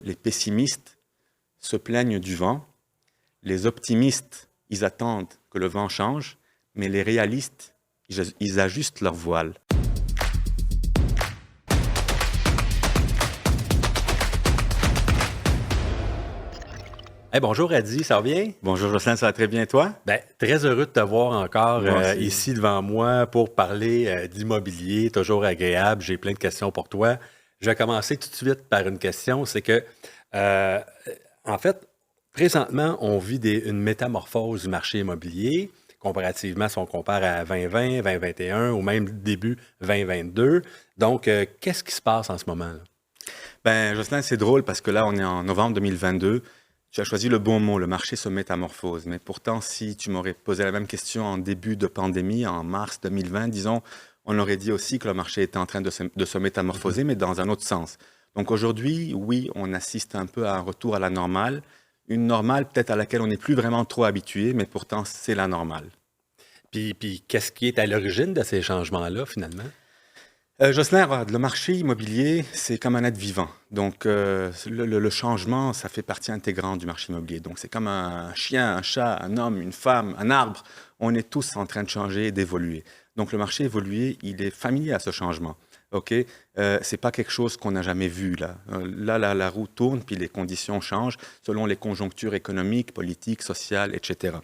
Les pessimistes se plaignent du vent, les optimistes, ils attendent que le vent change, mais les réalistes, ils ajustent leur voile. Hey, bonjour Adi, ça va bien? Bonjour Jocelyn, ça va très bien toi? Très heureux de te voir encore Moi aussi. ici devant moi pour parler d'immobilier, toujours agréable. J'ai plein de questions pour toi. Je vais commencer tout de suite par une question, c'est que, euh, en fait, présentement, on vit une métamorphose du marché immobilier, comparativement si on compare à 2020, 2021 ou même début 2022. Donc, qu'est-ce qui se passe en ce moment-là? Jocelyn, c'est drôle parce que là, on est en novembre 2022. Tu as choisi le bon mot, le marché se métamorphose. Mais pourtant, si tu m'aurais posé la même question en début de pandémie, en mars 2020, disons, on aurait dit aussi que le marché était en train de se métamorphoser, mais dans un autre sens. Donc aujourd'hui, oui, on assiste un peu à un retour à la normale. Une normale peut-être à laquelle on n'est plus vraiment trop habitué, mais pourtant, c'est la normale. Puis qu'est-ce qui est à l'origine de ces changements-là, finalement? Jocelyn, regarde, le marché immobilier, c'est comme un être vivant. Donc, le changement, ça fait partie intégrante du marché immobilier. Donc, c'est comme un chien, un chat, un homme, une femme, un arbre. On est tous en train de changer et d'évoluer. Donc, le marché évolué, il est familier à ce changement. OK? C'est pas quelque chose qu'on n'a jamais vu, là. Là, la roue tourne, puis les conditions changent selon les conjonctures économiques, politiques, sociales, etc.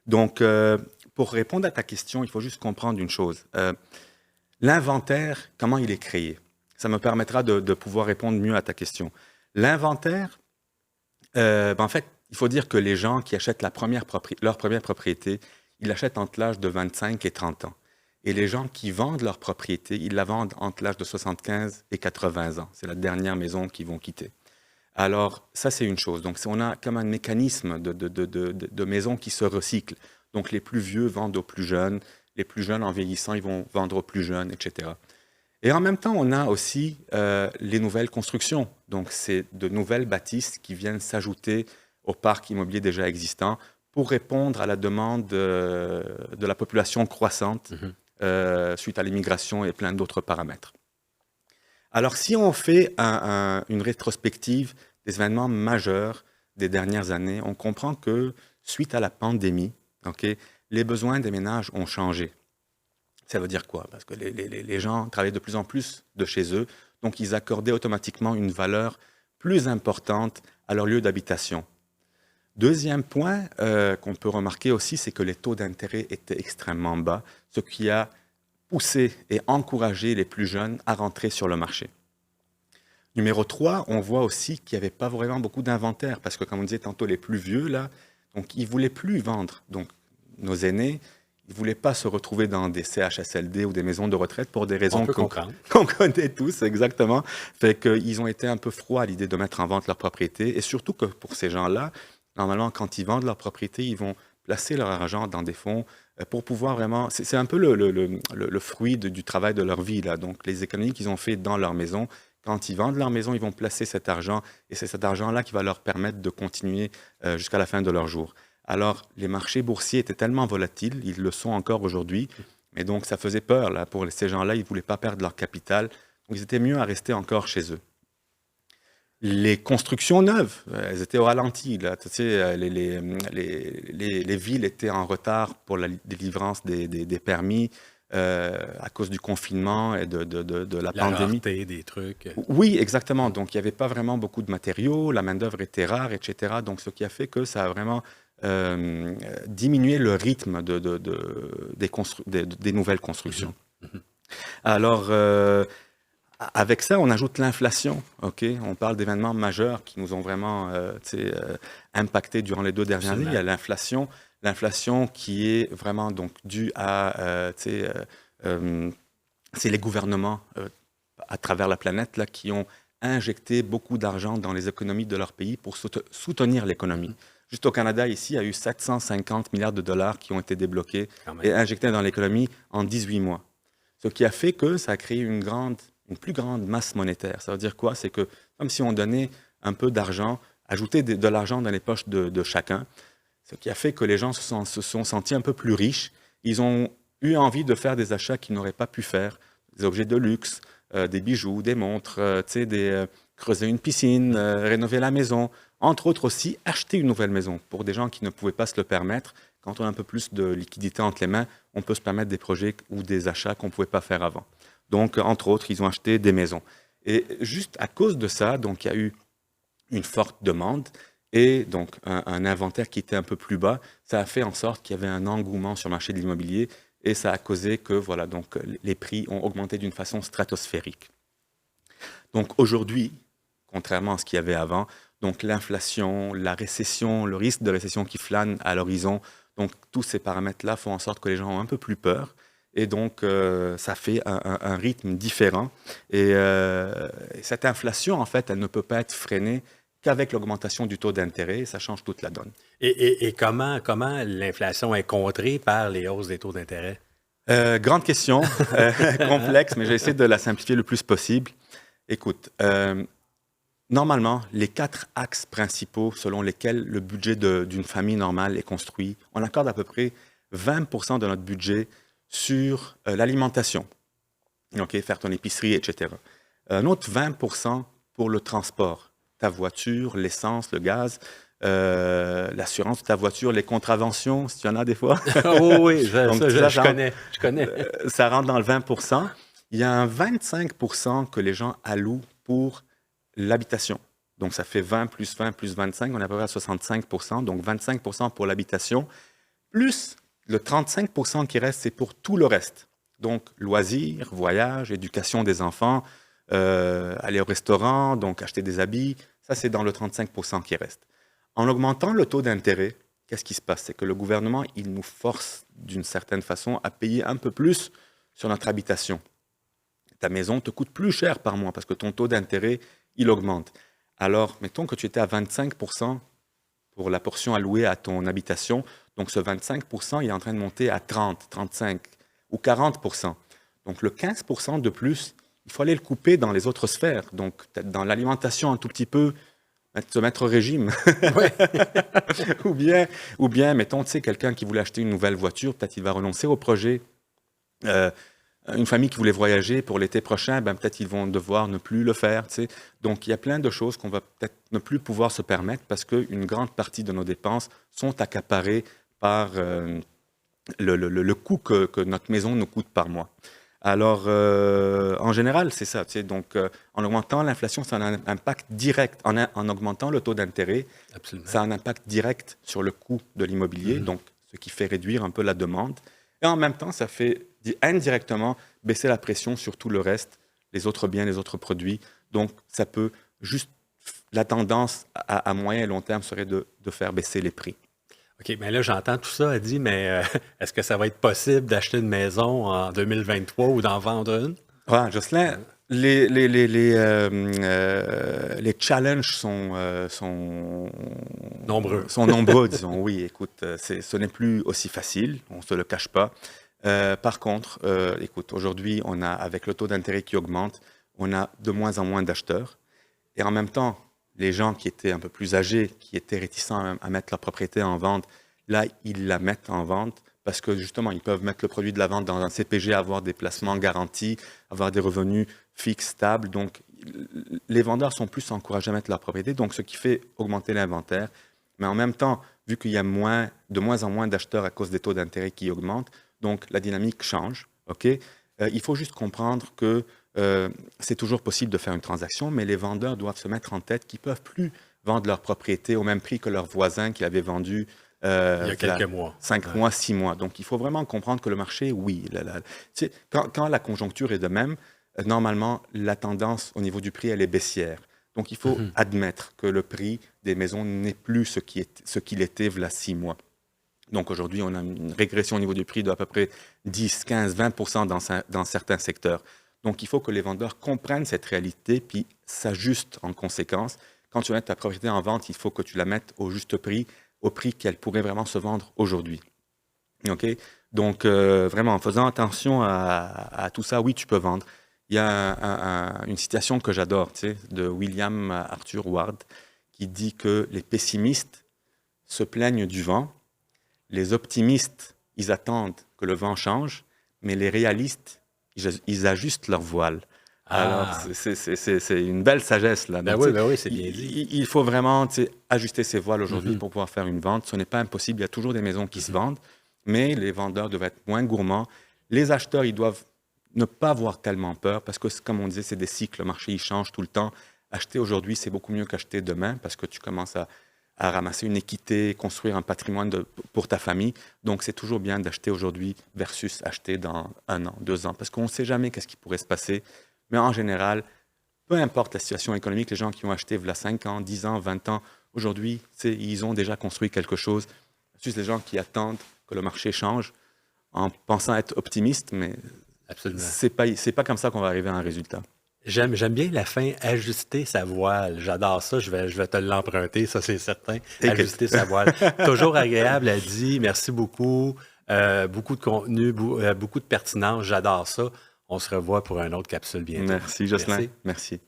Donc, pour répondre à ta question, il faut juste comprendre une chose. L'inventaire, comment il est créé? Ça me permettra de pouvoir répondre mieux à ta question. L'inventaire, en fait, il faut dire que les gens qui achètent leur première propriété, ils l'achètent entre l'âge de 25 et 30 ans. Et les gens qui vendent leur propriété, ils la vendent entre l'âge de 75 et 80 ans. C'est la dernière maison qu'ils vont quitter. Alors, ça, c'est une chose. Donc, on a comme un mécanisme de maisons qui se recyclent. Donc, les plus vieux vendent aux plus jeunes. Les plus jeunes, en vieillissant, ils vont vendre aux plus jeunes, etc. Et en même temps, on a aussi les nouvelles constructions. Donc, c'est de nouvelles bâtisses qui viennent s'ajouter au parc immobilier déjà existant pour répondre à la demande de la population croissante suite à l'immigration et plein d'autres paramètres. Alors, si on fait une rétrospective des événements majeurs des dernières années, on comprend que suite à la pandémie, les besoins des ménages ont changé. Ça veut dire quoi? Parce que les gens travaillaient de plus en plus de chez eux, donc ils accordaient automatiquement une valeur plus importante à leur lieu d'habitation. Deuxième point qu'on peut remarquer aussi, c'est que les taux d'intérêt étaient extrêmement bas, ce qui a poussé et encouragé les plus jeunes à rentrer sur le marché. Numéro 3, on voit aussi qu'il n'y avait pas vraiment beaucoup d'inventaire, parce que comme on disait tantôt, les plus vieux, là, donc ils ne voulaient plus vendre. Donc, nos aînés, ils ne voulaient pas se retrouver dans des CHSLD ou des maisons de retraite pour des raisons qu'on connaît tous, exactement. Fait qu'ils ont été un peu froids à l'idée de mettre en vente leur propriété. Et surtout que pour ces gens-là, normalement, quand ils vendent leur propriété, ils vont placer leur argent dans des fonds pour pouvoir vraiment... C'est un peu le fruit du travail de leur vie, là. Donc, les économies qu'ils ont fait dans leur maison, quand ils vendent leur maison, ils vont placer cet argent. Et c'est cet argent-là qui va leur permettre de continuer jusqu'à la fin de leur jour. Alors, les marchés boursiers étaient tellement volatiles, ils le sont encore aujourd'hui, mais donc ça faisait peur là, pour ces gens-là, ils ne voulaient pas perdre leur capital, donc ils étaient mieux à rester encore chez eux. Les constructions neuves, elles étaient au ralenti. Là. Tu sais, les villes étaient en retard pour la délivrance des permis à cause du confinement et de la pandémie. La rareté des trucs. Oui, exactement. Donc, il n'y avait pas vraiment beaucoup de matériaux, la main-d'œuvre était rare, etc. Donc, ce qui a fait que ça a vraiment diminuer le rythme des nouvelles constructions. Alors, avec ça, on ajoute l'inflation. On parle d'événements majeurs qui nous ont vraiment impactés durant les 2 dernières années. Il y a l'inflation qui est vraiment donc due à c'est les gouvernements à travers la planète là, qui ont injecté beaucoup d'argent dans les économies de leur pays pour soutenir l'économie. Juste au Canada, ici, il y a eu 750 milliards de dollars qui ont été débloqués et injectés dans l'économie en 18 mois. Ce qui a fait que ça a créé une plus grande masse monétaire. Ça veut dire quoi? C'est que, comme si on donnait un peu d'argent, ajouter de l'argent dans les poches de chacun, ce qui a fait que les gens se sont sentis un peu plus riches. Ils ont eu envie de faire des achats qu'ils n'auraient pas pu faire, des objets de luxe, des bijoux, des montres, creuser une piscine, rénover la maison. Entre autres aussi, acheter une nouvelle maison. Pour des gens qui ne pouvaient pas se le permettre, quand on a un peu plus de liquidité entre les mains, on peut se permettre des projets ou des achats qu'on ne pouvait pas faire avant. Donc, entre autres, ils ont acheté des maisons. Et juste à cause de ça, donc, il y a eu une forte demande et donc un inventaire qui était un peu plus bas. Ça a fait en sorte qu'il y avait un engouement sur le marché de l'immobilier et ça a causé que voilà, donc, les prix ont augmenté d'une façon stratosphérique. Donc, aujourd'hui, contrairement à ce qu'il y avait avant, donc l'inflation, la récession, le risque de récession qui flâne à l'horizon, donc tous ces paramètres-là font en sorte que les gens ont un peu plus peur. Et donc, ça fait un rythme différent. Et cette inflation, en fait, elle ne peut pas être freinée qu'avec l'augmentation du taux d'intérêt. Ça change toute la donne. Et comment l'inflation est contrée par les hausses des taux d'intérêt? Grande question, complexe, mais j'ai essayé de la simplifier le plus possible. Écoute, normalement, les 4 axes principaux selon lesquels le budget d'une famille normale est construit, on accorde à peu près 20% de notre budget sur l'alimentation, okay, faire ton épicerie, etc. Un autre 20% pour le transport, ta voiture, l'essence, le gaz, l'assurance de ta voiture, les contraventions, si tu en as des fois. Oui, je connais. Ça rentre dans le 20%. Il y a un 25% que les gens allouent pour l'habitation. Donc, ça fait 20 plus 20 plus 25, on est à peu près à 65%. Donc, 25% pour l'habitation, plus le 35% qui reste, c'est pour tout le reste. Donc, loisirs, voyages, éducation des enfants, aller au restaurant, donc acheter des habits. Ça, c'est dans le 35% qui reste. En augmentant le taux d'intérêt, qu'est-ce qui se passe? C'est que le gouvernement, il nous force d'une certaine façon à payer un peu plus sur notre habitation. Ta maison te coûte plus cher par mois parce que ton taux d'intérêt, il augmente. Alors, mettons que tu étais à 25% pour la portion allouée à ton habitation. Donc, ce 25%, il est en train de monter à 30, 35 ou 40%. Donc, le 15% de plus, il faut aller le couper dans les autres sphères. Donc, peut-être dans l'alimentation un tout petit peu, se mettre au régime. ou bien, mettons, tu sais, quelqu'un qui voulait acheter une nouvelle voiture, peut-être il va renoncer au projet. Une famille qui voulait voyager pour l'été prochain, ben, peut-être ils vont devoir ne plus le faire. Tu sais. Donc, il y a plein de choses qu'on va peut-être ne plus pouvoir se permettre parce qu'une grande partie de nos dépenses sont accaparées par le coût que notre maison nous coûte par mois. Alors, en général, c'est ça. Tu sais. Donc, en augmentant l'inflation, ça a un impact direct. En augmentant le taux d'intérêt, Absolument. ça a un impact direct sur le coût de l'immobilier, donc ce qui fait réduire un peu la demande. Et en même temps, ça fait indirectement baisser la pression sur tout le reste, les autres biens, les autres produits. Donc, ça peut juste... La tendance à moyen et long terme serait de faire baisser les prix. OK, mais là, j'entends tout ça, Adi, mais est-ce que ça va être possible d'acheter une maison en 2023 ou d'en vendre une? Ouais, Jocelyn, les challenges sont Nombreux. Sont nombreux, disons. Oui, écoute, ce n'est plus aussi facile, on ne se le cache pas. Par contre, écoute, aujourd'hui, on a, avec le taux d'intérêt qui augmente, on a de moins en moins d'acheteurs. Et en même temps, les gens qui étaient un peu plus âgés, qui étaient réticents à mettre leur propriété en vente, là, ils la mettent en vente parce que justement, ils peuvent mettre le produit de la vente dans un CPG, avoir des placements garantis, avoir des revenus fixes, stables. Donc, les vendeurs sont plus encouragés à mettre leur propriété, donc ce qui fait augmenter l'inventaire. Mais en même temps, vu qu'il y a de moins en moins d'acheteurs à cause des taux d'intérêt qui augmentent, donc la dynamique change. Okay? Il faut juste comprendre que c'est toujours possible de faire une transaction, mais les vendeurs doivent se mettre en tête qu'ils ne peuvent plus vendre leur propriété au même prix que leurs voisins qui l'avaient vendu il y a quelques mois. 5 mois, 6 mois. Donc, il faut vraiment comprendre que le marché, oui. Tu sais, quand la conjoncture est de même, normalement, la tendance au niveau du prix, elle est baissière. Donc, il faut admettre que le prix des maisons n'est plus ce qu'il était il y a 6 mois. Donc, aujourd'hui, on a une régression au niveau du prix d'à peu près 10, 15, 20% dans certains secteurs. Donc, il faut que les vendeurs comprennent cette réalité puis s'ajustent en conséquence. Quand tu mets ta propriété en vente, il faut que tu la mettes au juste prix, au prix qu'elle pourrait vraiment se vendre aujourd'hui. OK? Donc, vraiment, en faisant attention à tout ça, oui, tu peux vendre. Il y a une citation que j'adore, tu sais, de William Arthur Ward, qui dit que les pessimistes se plaignent du vent, les optimistes, ils attendent que le vent change, mais les réalistes, ils ajustent leur voile. Alors, Ah, c'est une belle sagesse, là. Donc, ben oui, c'est bien dit. il faut vraiment, ajuster ses voiles aujourd'hui Mhm. pour pouvoir faire une vente. Ce n'est pas impossible. Il y a toujours des maisons qui se vendent, mais les vendeurs doivent être moins gourmands. Les acheteurs, ils doivent ne pas avoir tellement peur parce que, comme on disait, c'est des cycles. Le marché, il change tout le temps. Acheter aujourd'hui, c'est beaucoup mieux qu'acheter demain parce que tu commences à ramasser une équité, construire un patrimoine pour ta famille. Donc, c'est toujours bien d'acheter aujourd'hui versus acheter dans 1 an, 2 ans, parce qu'on ne sait jamais qu'est-ce qui pourrait se passer. Mais en général, peu importe la situation économique, les gens qui ont acheté il y a 5 ans, 10 ans, 20 ans, aujourd'hui, ils ont déjà construit quelque chose. Juste les gens qui attendent que le marché change en pensant être optimistes, mais Absolument. c'est pas comme ça qu'on va arriver à un résultat. J'aime bien la fin, ajuster sa voile. J'adore ça, je vais te l'emprunter, ça c'est certain. Take it. Ajuster sa voile. Toujours agréable à dire. Merci beaucoup. Beaucoup de contenu, beaucoup de pertinence. J'adore ça. On se revoit pour une autre capsule bientôt. Merci, Jocelyn. Merci. Merci.